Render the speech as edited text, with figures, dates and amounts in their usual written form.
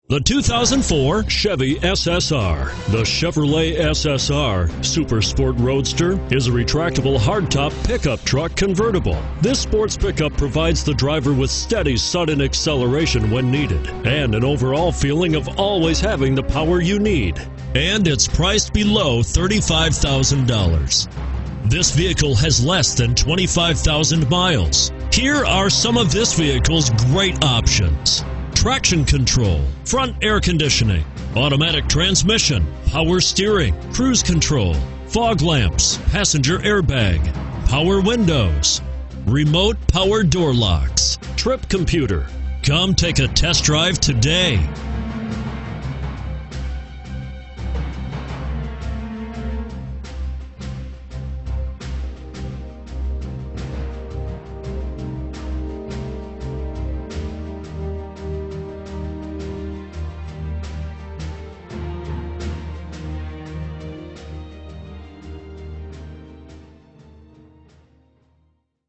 The 2004 Chevy SSR. The Chevrolet SSR Super Sport Roadster is a retractable hardtop pickup truck convertible. This sports pickup provides the driver with steady, sudden acceleration when needed and an overall feeling of always having the power you need. And it's priced below $35,000. This vehicle has less than 25,000 miles. Here are some of this vehicle's great options: traction control, front air conditioning, automatic transmission, power steering, cruise control, fog lamps, passenger airbag, power windows, remote power door locks, trip computer. Come take a test drive today.